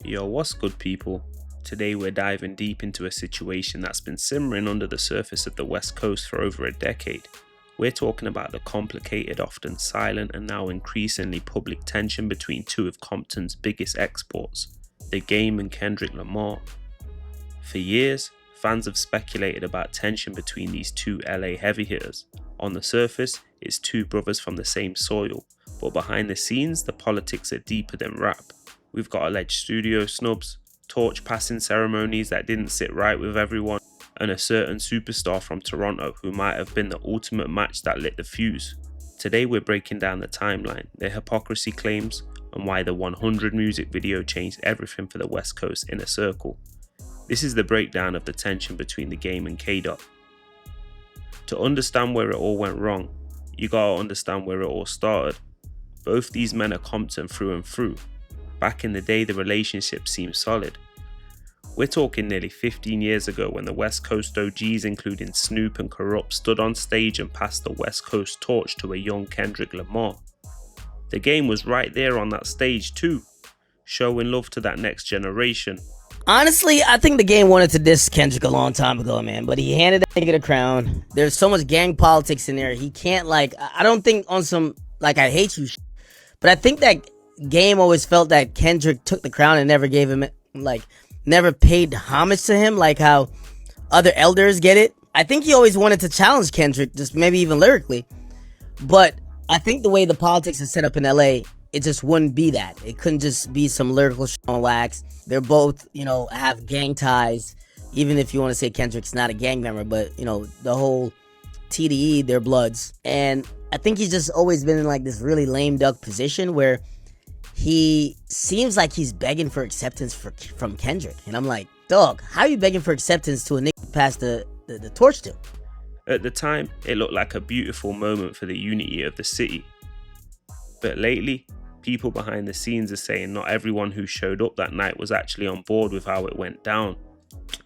Yo, what's good, people? Today we're diving deep into a situation that's been simmering under the surface of the West Coast for over a decade. We're talking about the complicated, often silent, and now increasingly public tension between two of Compton's biggest exports, the Game and Kendrick Lamar. For years, fans have speculated about tension between these two LA heavy hitters. On the surface, it's two brothers from the same soil, but behind the scenes, the politics are deeper than rap. We've got alleged studio snubs, torch passing ceremonies that didn't sit right with everyone, and a certain superstar from Toronto who might have been the ultimate match that lit the fuse. Today we're breaking down the timeline, their hypocrisy claims, and why the 100 music video changed everything for the West Coast in a circle. This is the breakdown of the tension between the Game and K-Dot. To understand where it all went wrong, you gotta understand where it all started. Both these men are Compton through and through. Back in the day, the relationship seemed solid. We're talking nearly 15 years ago when the West Coast OGs, including Snoop and Corrupt, stood on stage and passed the West Coast torch to a young Kendrick Lamar. The Game was right there on that stage too, showing love to that next generation. Honestly, I think the Game wanted to diss Kendrick a long time ago, man, but he handed that nigga the crown. There's so much gang politics in there. He can't, I don't think on some, I hate you shit, but I think that Game always felt that Kendrick took the crown and never gave him, never paid homage to him like how other elders get it. I think he always wanted to challenge Kendrick, just maybe even lyrically. But I think the way the politics is set up in LA, it just wouldn't be that. It couldn't just be some lyrical shit on wax. They're both, have gang ties. Even if you want to say Kendrick's not a gang member, but, the whole TDE, they're bloods. And I think he's just always been in this really lame duck position where he seems like he's begging for acceptance from Kendrick. And I'm like, dog, how are you begging for acceptance to a nigga you passed the torch to? At the time, it looked like a beautiful moment for the unity of the city. But lately, people behind the scenes are saying not everyone who showed up that night was actually on board with how it went down.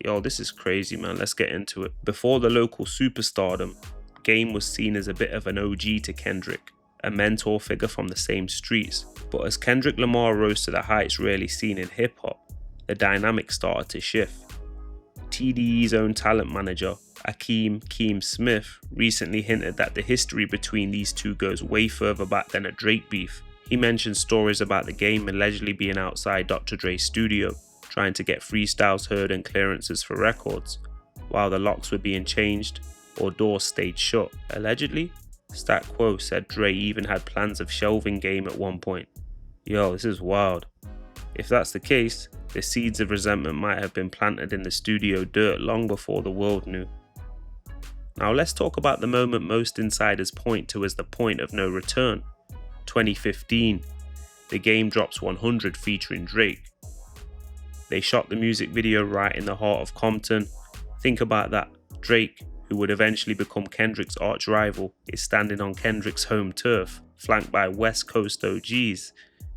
Yo, this is crazy, man. Let's get into it. Before the local superstardom, Game was seen as a bit of an OG to Kendrick, a mentor figure from the same streets. But as Kendrick Lamar rose to the heights rarely seen in hip-hop, the dynamic started to shift. TDE's own talent manager, Keem Smith, recently hinted that the history between these two goes way further back than a Drake beef. He mentioned stories about the Game allegedly being outside Dr. Dre's studio, trying to get freestyles heard and clearances for records, while the locks were being changed or doors stayed shut. Allegedly, Stat Quo said Dre even had plans of shelving Game at one point. Yo, this is wild. If that's the case, the seeds of resentment might have been planted in the studio dirt long before the world knew. Now let's talk about the moment most insiders point to as the point of no return. 2015, the Game drops 100 featuring Drake. They shot the music video right in the heart of Compton. Think about that. Drake, who would eventually become Kendrick's arch rival, is standing on Kendrick's home turf, flanked by West Coast OGs.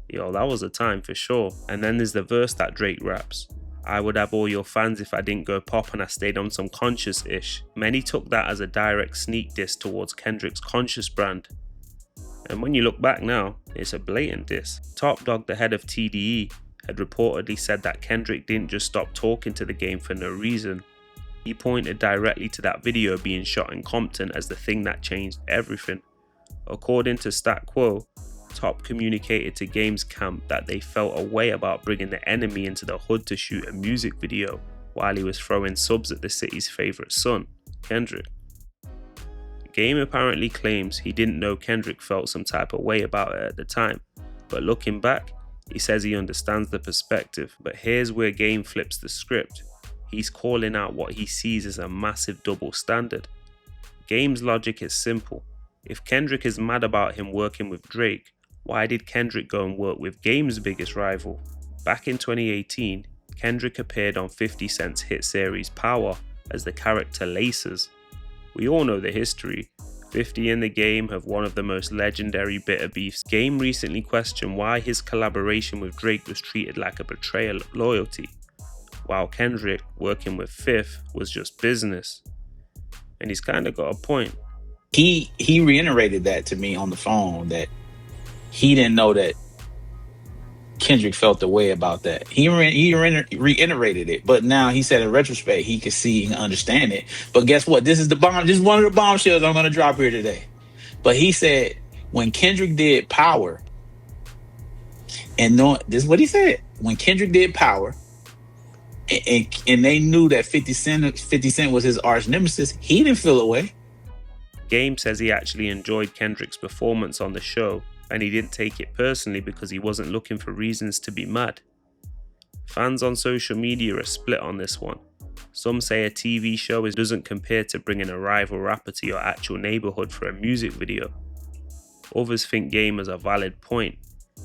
Yo, that was a time for sure. And then there's the verse that Drake raps. I would have all your fans if I didn't go pop and I stayed on some conscious-ish. Many took that as a direct sneak diss towards Kendrick's conscious brand. And when you look back now, it's a blatant diss. Top Dog, the head of TDE, had reportedly said that Kendrick didn't just stop talking to the Game for no reason. He pointed directly to that video being shot in Compton as the thing that changed everything. According to Stat Quo, Top communicated to Game's camp that they felt a way about bringing the enemy into the hood to shoot a music video while he was throwing subs at the city's favourite son, Kendrick. Game apparently claims he didn't know Kendrick felt some type of way about it at the time, but looking back, he says he understands the perspective. But here's where Game flips the script. He's calling out what he sees as a massive double standard. Game's logic is simple. If Kendrick is mad about him working with Drake, why did Kendrick go and work with Game's biggest rival? Back in 2018, Kendrick appeared on 50 Cent's hit series Power as the character Laces. We all know the history. 50 and the Game have one of the most legendary bitter beefs. Game recently questioned why his collaboration with Drake was treated like a betrayal of loyalty, while Kendrick working with Fifth was just business. And he's kind of got a point. He reiterated that to me on the phone, that he didn't know that Kendrick felt the way about that. He reiterated it, but now he said in retrospect he could see and understand it. But guess what? This is the bomb. This is one of the bombshells I'm going to drop here today. But he said when Kendrick did Power, and no, this is what he said. When Kendrick did Power, and they knew that 50 Cent was his arch nemesis, he didn't feel away. Game says he actually enjoyed Kendrick's performance on the show, and he didn't take it personally because he wasn't looking for reasons to be mad. Fans on social media are split on this one. Some say a TV show doesn't compare to bringing a rival rapper to your actual neighborhood for a music video. Others think Game has a valid point.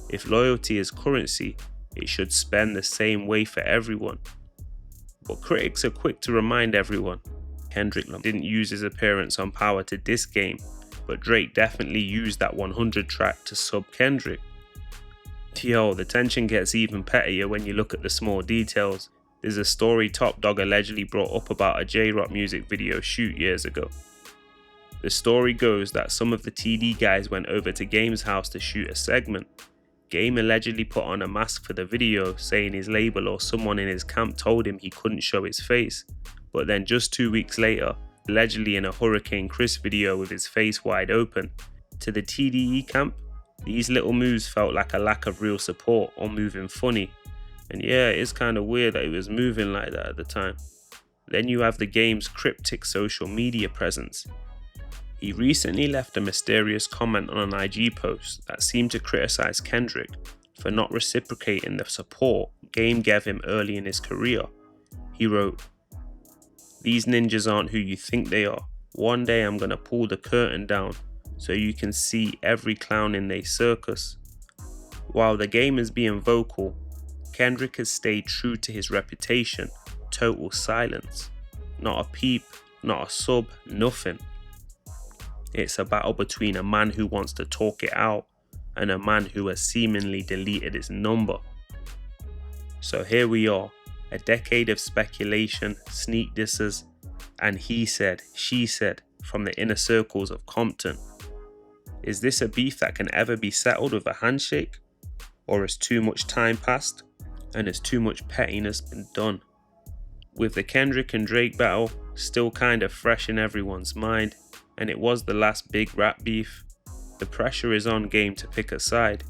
If loyalty is currency, it should spend the same way for everyone. But critics are quick to remind everyone, Kendrick didn't use his appearance on Power to diss Game, but Drake definitely used that 100 track to sub Kendrick. Yo, the tension gets even pettier when you look at the small details. There's a story Top Dog allegedly brought up about a J-Rock music video shoot years ago. The story goes that some of the TD guys went over to Game's house to shoot a segment. Game allegedly put on a mask for the video, saying his label or someone in his camp told him he couldn't show his face. But then just 2 weeks later, allegedly in a Hurricane Chris video with his face wide open, to the TDE camp, these little moves felt like a lack of real support or moving funny. And yeah, it is kind of weird that he was moving like that at the time. Then you have the Game's cryptic social media presence. He recently left a mysterious comment on an IG post that seemed to criticize Kendrick for not reciprocating the support Game gave him early in his career. He wrote, "These ninjas aren't who you think they are. One day I'm gonna pull the curtain down so you can see every clown in their circus." While the Game is being vocal, Kendrick has stayed true to his reputation, total silence. Not a peep, not a sub, nothing. It's a battle between a man who wants to talk it out and a man who has seemingly deleted his number. So here we are, a decade of speculation, sneak disses, and he said, she said from the inner circles of Compton. Is this a beef that can ever be settled with a handshake? Or has too much time passed and has too much pettiness been done? With the Kendrick and Drake battle still kind of fresh in everyone's mind, and it was the last big rap beef, the pressure is on Game to pick a side,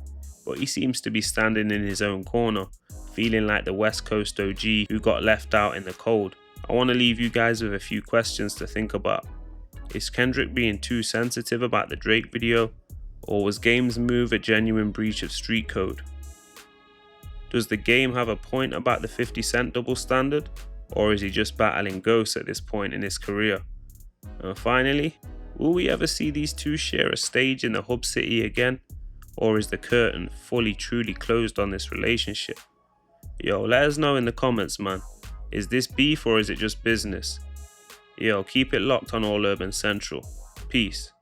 but he seems to be standing in his own corner, feeling like the West Coast OG who got left out in the cold. I want to leave you guys with a few questions to think about. Is Kendrick being too sensitive about the Drake video, or was Game's move a genuine breach of street code? Does the Game have a point about the 50 Cent double standard, or is he just battling ghosts at this point in his career? And finally, will we ever see these two share a stage in the hub city again, or is the curtain fully truly closed on this relationship? Yo, let us know in the comments, man. Is this beef or is it just business? Yo, keep it locked on All Urban Central. Peace.